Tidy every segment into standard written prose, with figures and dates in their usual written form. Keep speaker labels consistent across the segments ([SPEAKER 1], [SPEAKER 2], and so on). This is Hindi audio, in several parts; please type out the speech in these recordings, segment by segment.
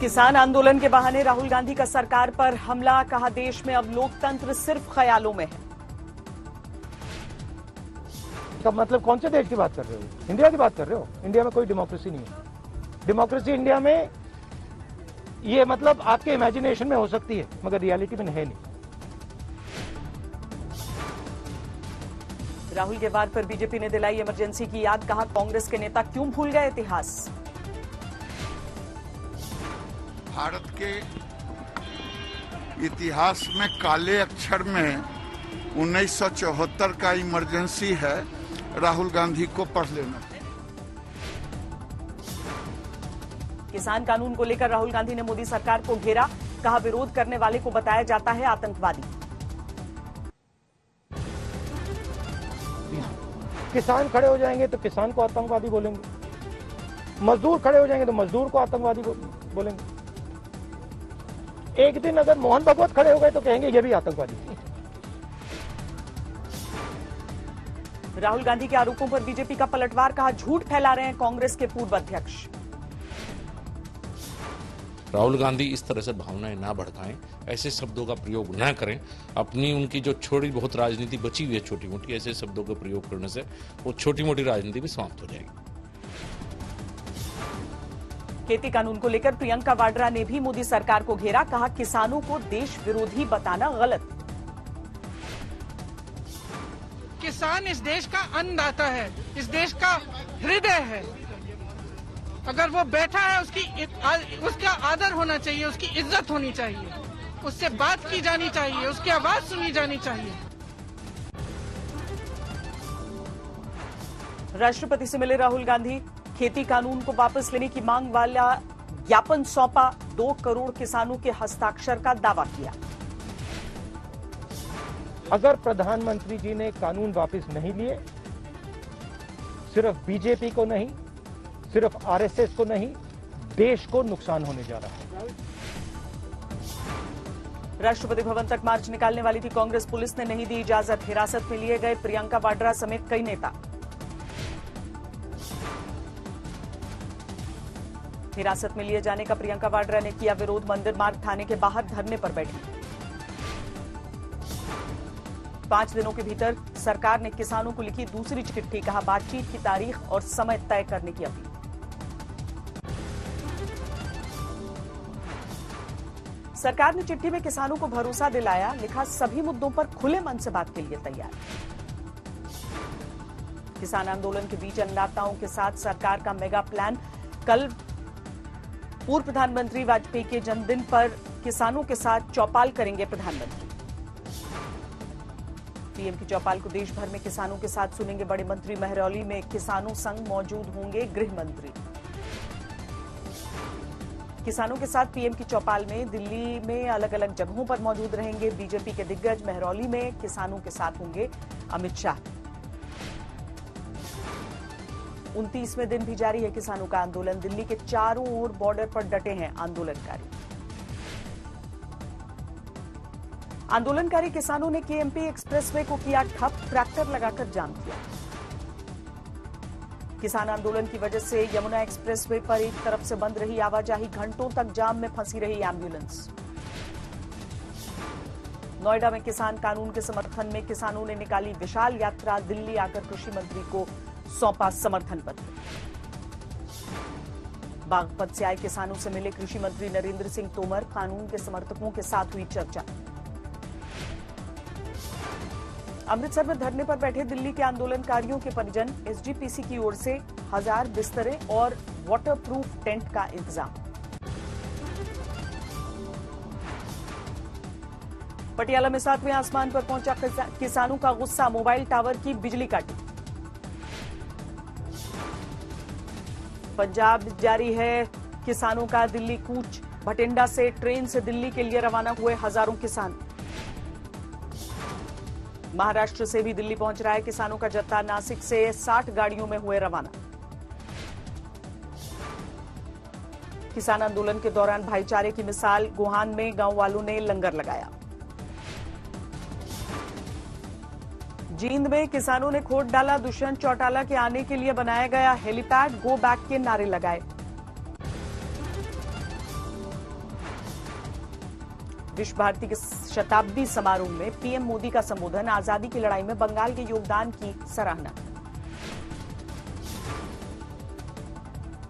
[SPEAKER 1] किसान आंदोलन के बहाने राहुल गांधी का सरकार पर हमला, कहा देश में अब लोकतंत्र सिर्फ ख्यालों में है।
[SPEAKER 2] का मतलब कौन से देश की बात कर रहे हो? इंडिया की बात कर रहे हो? इंडिया में कोई डेमोक्रेसी नहीं है। डेमोक्रेसी इंडिया में ये मतलब आपके इमेजिनेशन में हो सकती है, मगर रियलिटी में है नहीं।
[SPEAKER 1] राहुल के वार पर बीजेपी ने दिलाई इमरजेंसी की याद, कहा कांग्रेस के नेता क्यों भूल गए इतिहास।
[SPEAKER 3] भारत के इतिहास में काले अक्षर में 1974 का इमरजेंसी है, राहुल गांधी को पढ़ लेना।
[SPEAKER 1] किसान कानून को लेकर राहुल गांधी ने मोदी सरकार को घेरा, कहा विरोध करने वाले को बताया जाता है आतंकवादी।
[SPEAKER 2] किसान खड़े हो जाएंगे तो किसान को आतंकवादी बोलेंगे, मजदूर खड़े हो जाएंगे तो मजदूर को आतंकवादी बोलेंगे। एक दिन अगर मोहन भागवत खड़े हो गए तो कहेंगे ये भी आतंकवादी।
[SPEAKER 1] राहुल गांधी के आरोपों पर बीजेपी का पलटवार, कहा झूठ फैला रहे हैं कांग्रेस के पूर्व अध्यक्ष।
[SPEAKER 4] राहुल गांधी इस तरह से भावनाएं ना भड़काएं, ऐसे शब्दों का प्रयोग ना करें। अपनी उनकी जो छोटी बहुत राजनीति बची हुई है छोटी मोटी, ऐसे शब्दों का प्रयोग करने से वो छोटी मोटी राजनीति भी समाप्त हो जाएगी।
[SPEAKER 1] खेती कानून को लेकर प्रियंका वाड्रा ने भी मोदी सरकार को घेरा, कहा किसानों को देश विरोधी बताना गलत।
[SPEAKER 5] किसान इस देश का अन्नदाता है, इस देश का हृदय है। अगर वो बैठा है उसका आदर होना चाहिए, उसकी इज्जत होनी चाहिए, उससे बात की जानी चाहिए, उसकी आवाज सुनी जानी चाहिए।
[SPEAKER 1] राष्ट्रपति से मिले राहुल गांधी, खेती कानून को वापस लेने की मांग वाला ज्ञापन सौंपा, 2 करोड़ किसानों के हस्ताक्षर का दावा किया।
[SPEAKER 2] अगर प्रधानमंत्री जी ने कानून वापस नहीं लिए, सिर्फ बीजेपी को नहीं, सिर्फ आरएसएस को नहीं, देश को नुकसान होने जा रहा है।
[SPEAKER 1] राष्ट्रपति भवन तक मार्च निकालने वाली थी कांग्रेस, पुलिस ने नहीं दी इजाजत। हिरासत में लिए गए प्रियंका वाड्रा समेत कई नेता। हिरासत में लिए जाने का प्रियंका वाड्रा ने किया विरोध, मंदिर मार्ग थाने के बाहर धरने पर बैठी। 5 दिनों के भीतर सरकार ने किसानों को लिखी दूसरी चिट्ठी, कहा बातचीत की तारीख और समय तय करने की अपील। सरकार ने चिट्ठी में किसानों को भरोसा दिलाया, लिखा सभी मुद्दों पर खुले मन से बात के लिए तैयार। किसान आंदोलन के बीच अन्नदाताओं के साथ सरकार का मेगा प्लान, कल पूर्व प्रधानमंत्री वाजपेयी के जन्मदिन पर किसानों के साथ चौपाल करेंगे प्रधानमंत्री। पीएम की चौपाल को देश भर में किसानों के साथ सुनेंगे बड़े मंत्री। महरौली में किसानों संग मौजूद होंगे गृह मंत्री। किसानों के साथ पीएम की चौपाल में दिल्ली में अलग अलग जगहों पर मौजूद रहेंगे बीजेपी के दिग्गज। महरौली में किसानों के साथ होंगे अमित शाह। 29वें दिन भी जारी है किसानों का आंदोलन। दिल्ली के चारों ओर बॉर्डर पर डटे हैं आंदोलनकारी। आंदोलनकारी किसानों ने केएमपी एक्सप्रेसवे को किया ठप, ट्रैक्टर लगाकर जाम किया। किसान आंदोलन की वजह से यमुना एक्सप्रेसवे पर एक तरफ से बंद रही आवाजाही, घंटों तक जाम में फंसी रही एम्बुलेंस। नोएडा में किसान कानून के समर्थन में किसानों ने निकाली विशाल यात्रा, दिल्ली आकर कृषि मंत्री को सौंपा समर्थन पत्र। बागपत से आए किसानों से मिले कृषि मंत्री नरेंद्र सिंह तोमर, कानून के समर्थकों के साथ हुई चर्चा। अमृतसर में धरने पर बैठे दिल्ली के आंदोलनकारियों के परिजन, एसजीपीसी की ओर से 1000 बिस्तरे और वाटरप्रूफ टेंट का इंतजाम। पटियाला में 7वें आसमान पर पहुंचा किसानों का गुस्सा, मोबाइल टावर की बिजली काटी। पंजाब जारी है किसानों का दिल्ली कूच, भटिंडा से ट्रेन से दिल्ली के लिए रवाना हुए हजारों किसान। महाराष्ट्र से भी दिल्ली पहुंच रहा है किसानों का जत्था, नासिक से 60 गाड़ियों में हुए रवाना। किसान आंदोलन के दौरान भाईचारे की मिसाल, गोहान में गांव वालों ने लंगर लगाया। जींद में किसानों ने खोद डाला, दुष्यंत चौटाला के आने के लिए बनाया गया हेलीपैड, गो बैक के नारे लगाए। विश्व भारती के शताब्दी समारोह में पीएम मोदी का संबोधन, आजादी की लड़ाई में बंगाल के योगदान की सराहना।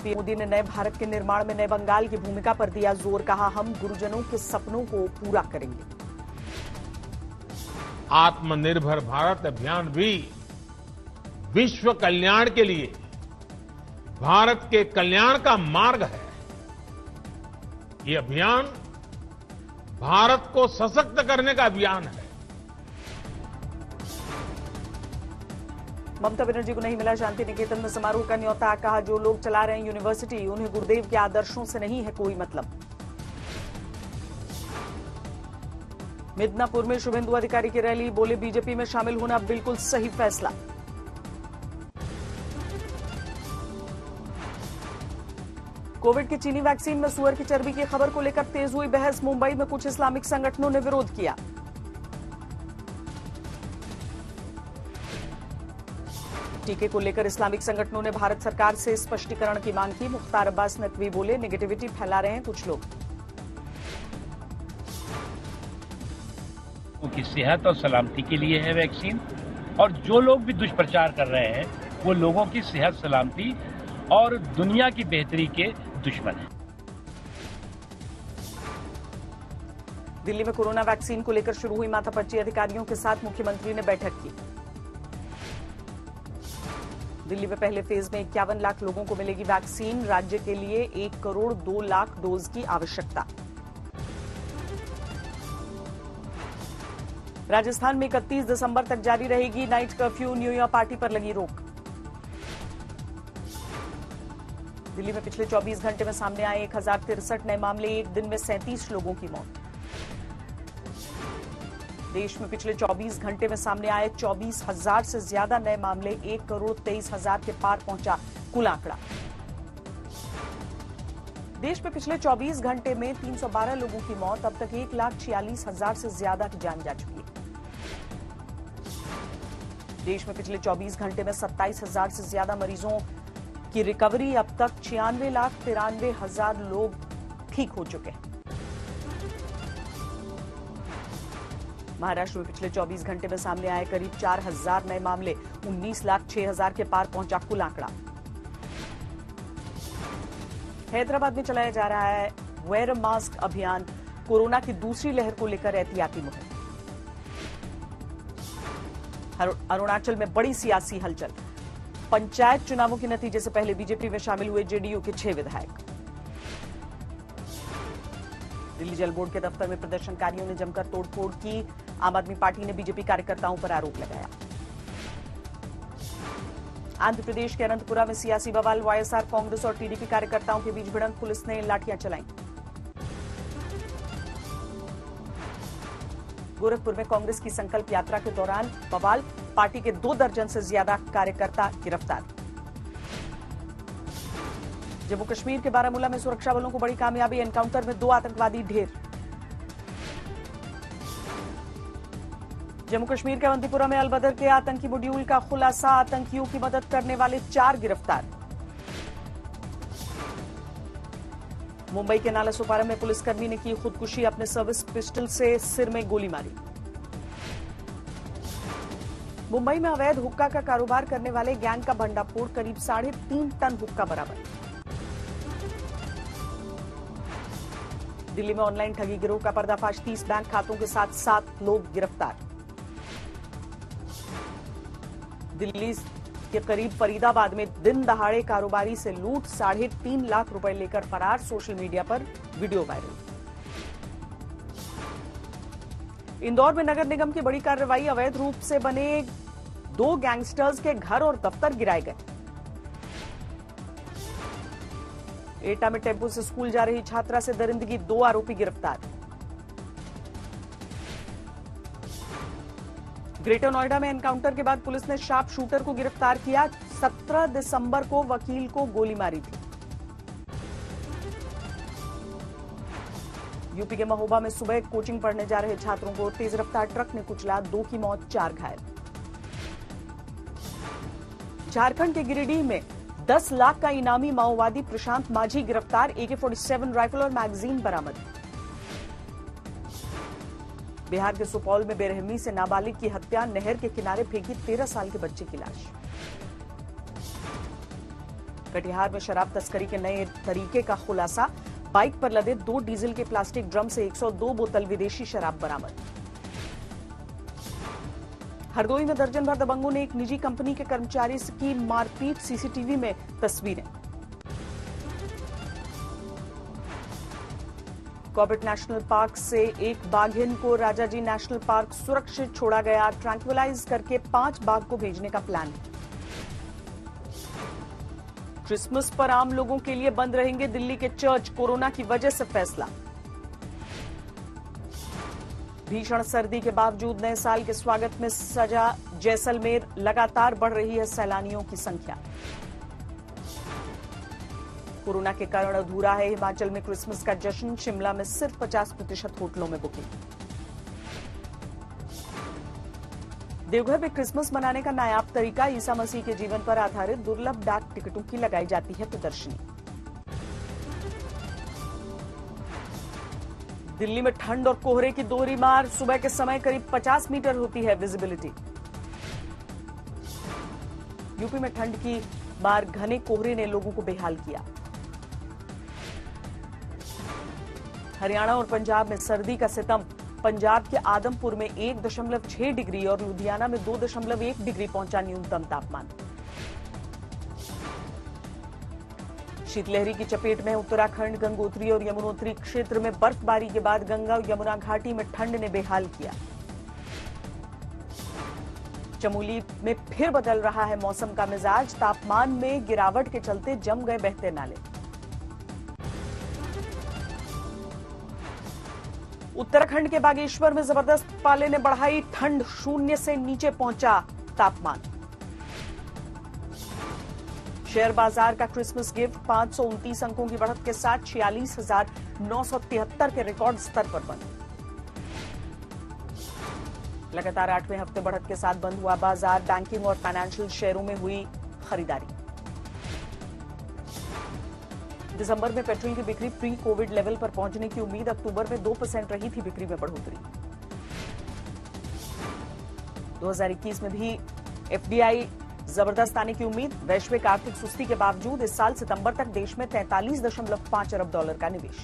[SPEAKER 1] पीएम मोदी ने नए भारत के निर्माण में नए बंगाल की भूमिका पर दिया जोर, कहा हम गुरुजनों के सपनों को पूरा करेंगे।
[SPEAKER 6] आत्मनिर्भर भारत अभियान भी विश्व कल्याण के लिए भारत के कल्याण का मार्ग है। ये अभियान भारत को सशक्त करने का अभियान है।
[SPEAKER 1] ममता बनर्जी को नहीं मिला शांति निकेतन में समारोह का न्योता, कहा जो लोग चला रहे हैं यूनिवर्सिटी, उन्हें गुरुदेव के आदर्शों से नहीं है कोई मतलब। मिदनापुर में शुभेंदु अधिकारी की रैली, बोले बीजेपी में शामिल होना बिल्कुल सही फैसला। कोविड की चीनी वैक्सीन में सुअर की चर्बी की खबर को लेकर तेज हुई बहस, मुंबई में कुछ इस्लामिक संगठनों ने विरोध किया। टीके को लेकर इस्लामिक संगठनों ने भारत सरकार से स्पष्टीकरण की मांग की। मुख्तार अब्बास नकवी बोले नेगेटिविटी फैला रहे हैं कुछ लोग।
[SPEAKER 7] उनकी सेहत और सलामती के लिए है वैक्सीन, और जो लोग भी दुष्प्रचार कर रहे हैं वो लोगों की सेहत, सलामती और दुनिया की बेहतरी के दुश्मन हैं।
[SPEAKER 1] दिल्ली में कोरोना वैक्सीन को लेकर शुरू हुई माथापच्ची, अधिकारियों के साथ मुख्यमंत्री ने बैठक की। दिल्ली में पहले फेज में 51 लाख लोगों को मिलेगी वैक्सीन, राज्य के लिए 1 करोड़ 2 लाख डोज की आवश्यकता। राजस्थान में 31 दिसंबर तक जारी रहेगी night curfew, new year party पर लगी रोक। दिल्ली में पिछले 24 घंटे में सामने आए 1063 नए मामले, एक दिन में 37 लोगों की मौत। देश में पिछले 24 घंटे में सामने आए 24,000 से ज्यादा नए मामले, 1 करोड़ 23,000 के पार पहुंचा कुल आंकड़ा। देश में पिछले 24 घंटे में 312 लोगों की मौत, अब तक 1,46,000 से ज्यादा की जान जा चुकी है। देश में पिछले 24 घंटे में 27,000 से ज्यादा मरीजों की रिकवरी, अब तक 96,93,000 लोग ठीक हो चुके हैं। महाराष्ट्र में पिछले 24 घंटे में सामने आए करीब 4,000 नए मामले, 19,06,000 के पार पहुंचा कुल आंकड़ा। हैदराबाद में चलाया जा रहा है वेयर मास्क अभियान, कोरोना की दूसरी लहर को लेकर एहतियाती मुहिम। अरुणाचल में बड़ी सियासी हलचल, पंचायत चुनावों के नतीजे से पहले बीजेपी में शामिल हुए जेडीयू के 6 विधायक। दिल्ली जल बोर्ड के दफ्तर में प्रदर्शनकारियों ने जमकर तोड़फोड़ की, आम आदमी पार्टी ने बीजेपी कार्यकर्ताओं पर आरोप लगाया। आंध्र प्रदेश के अनंतपुरा में सियासी बवाल, वाईएसआर कांग्रेस और टीडीपी कार्यकर्ताओं के बीच भिड़ंत, पुलिस ने लाठियां चलाई। गोरखपुर में कांग्रेस की संकल्प यात्रा के दौरान बवाल, पार्टी के 2 दर्जन से ज्यादा कार्यकर्ता गिरफ्तार। जम्मू कश्मीर के बारामूला में सुरक्षा बलों को बड़ी कामयाबी, एनकाउंटर में 2 आतंकवादी ढेर। जम्मू कश्मीर के अवंतीपुरा में अलबदर के आतंकी मॉड्यूल का खुलासा, आतंकियों की मदद करने वाले 4 गिरफ्तार। मुंबई के नालासोपारा में पुलिसकर्मी ने की खुदकुशी, अपने सर्विस पिस्टल से सिर में गोली मारी। मुंबई में अवैध हुक्का का कारोबार करने वाले गैंग का भंडाफोड़, करीब 3.5 टन हुक्का बरामद। दिल्ली में ऑनलाइन ठगी गिरोह का पर्दाफाश, 30 बैंक खातों के साथ 7 लोग गिरफ्तार। दिल्ली के करीब फरीदाबाद में दिन दहाड़े कारोबारी से लूट, 3.5 लाख रुपए लेकर फरार, सोशल मीडिया पर वीडियो वायरल। इंदौर में नगर निगम की बड़ी कार्रवाई, अवैध रूप से बने 2 गैंगस्टर्स के घर और दफ्तर गिराए गए। एटा में टेम्पो से स्कूल जा रही छात्रा से दरिंदगी, 2 आरोपी गिरफ्तार। ग्रेटर नोएडा में एनकाउंटर के बाद पुलिस ने शार्प शूटर को गिरफ्तार किया, 17 दिसंबर को वकील को गोली मारी थी। यूपी के महोबा में सुबह कोचिंग पढ़ने जा रहे छात्रों को तेज रफ्तार ट्रक ने कुचला, 2 की मौत, 4 घायल। झारखंड के गिरिडीह में 10 लाख का इनामी माओवादी प्रशांत माझी गिरफ्तार, AK-47 राइफल और मैगजीन बरामद। बिहार के सुपौल में बेरहमी से नाबालिग की हत्या, नहर के किनारे फेंकी 13 साल के बच्चे की लाश। कटिहार में शराब तस्करी के नए तरीके का खुलासा, बाइक पर लदे 2 डीजल के प्लास्टिक ड्रम से 102 बोतल विदेशी शराब बरामद। हरदोई में दर्जन भर दबंगों ने एक निजी कंपनी के कर्मचारी की मारपीट, सीसीटीवी में तस्वीरें। कॉर्बेट नेशनल पार्क से एक बाघिन को राजाजी नेशनल पार्क सुरक्षित छोड़ा गया, ट्रैंक्विलाइज करके 5 बाघ को भेजने का प्लान। क्रिसमस पर आम लोगों के लिए बंद रहेंगे दिल्ली के चर्च, कोरोना की वजह से फैसला। भीषण सर्दी के बावजूद नए साल के स्वागत में सजा जैसलमेर, लगातार बढ़ रही है सैलानियों की संख्या। कोरोना के कारण अधूरा है हिमाचल में क्रिसमस का जश्न, शिमला में सिर्फ 50% होटलों में बुकिंग। देवघर में क्रिसमस मनाने का नायाब तरीका, ईसा मसीह के जीवन पर आधारित दुर्लभ डाक टिकटों की लगाई जाती है प्रदर्शनी। दिल्ली में ठंड और कोहरे की दोहरी मार, सुबह के समय करीब 50 मीटर होती है विजिबिलिटी। यूपी में ठंड की मार, घने कोहरे ने लोगों को बेहाल किया। हरियाणा और पंजाब में सर्दी का सितम, पंजाब के आदमपुर में 1.6 डिग्री और लुधियाना में 2.1 डिग्री पहुंचा न्यूनतम तापमान। शीतलहरी की चपेट में उत्तराखंड, गंगोत्री और यमुनोत्री क्षेत्र में बर्फबारी के बाद गंगा और यमुना घाटी में ठंड ने बेहाल किया। चमोली में फिर बदल रहा है मौसम का मिजाज, तापमान में गिरावट के चलते जम गए बहते नाले। उत्तराखंड के बागेश्वर में जबरदस्त पाले ने बढ़ाई ठंड, 0 से नीचे पहुंचा तापमान। शेयर बाजार का क्रिसमस गिफ्ट 529 अंकों की बढ़त के साथ 46,973 के रिकॉर्ड स्तर पर बंद। लगातार 8वें हफ्ते बढ़त के साथ बंद हुआ बाजार, बैंकिंग और फाइनेंशियल शेयरों में हुई खरीदारी। दिसंबर में पेट्रोल की बिक्री प्री कोविड लेवल पर पहुंचने की उम्मीद, अक्टूबर में 2% रही थी बिक्री में बढ़ोतरी। 2021 में भी एफडीआई जबरदस्त आने की उम्मीद, वैश्विक आर्थिक सुस्ती के बावजूद इस साल सितंबर तक देश में $43.5 अरब का निवेश।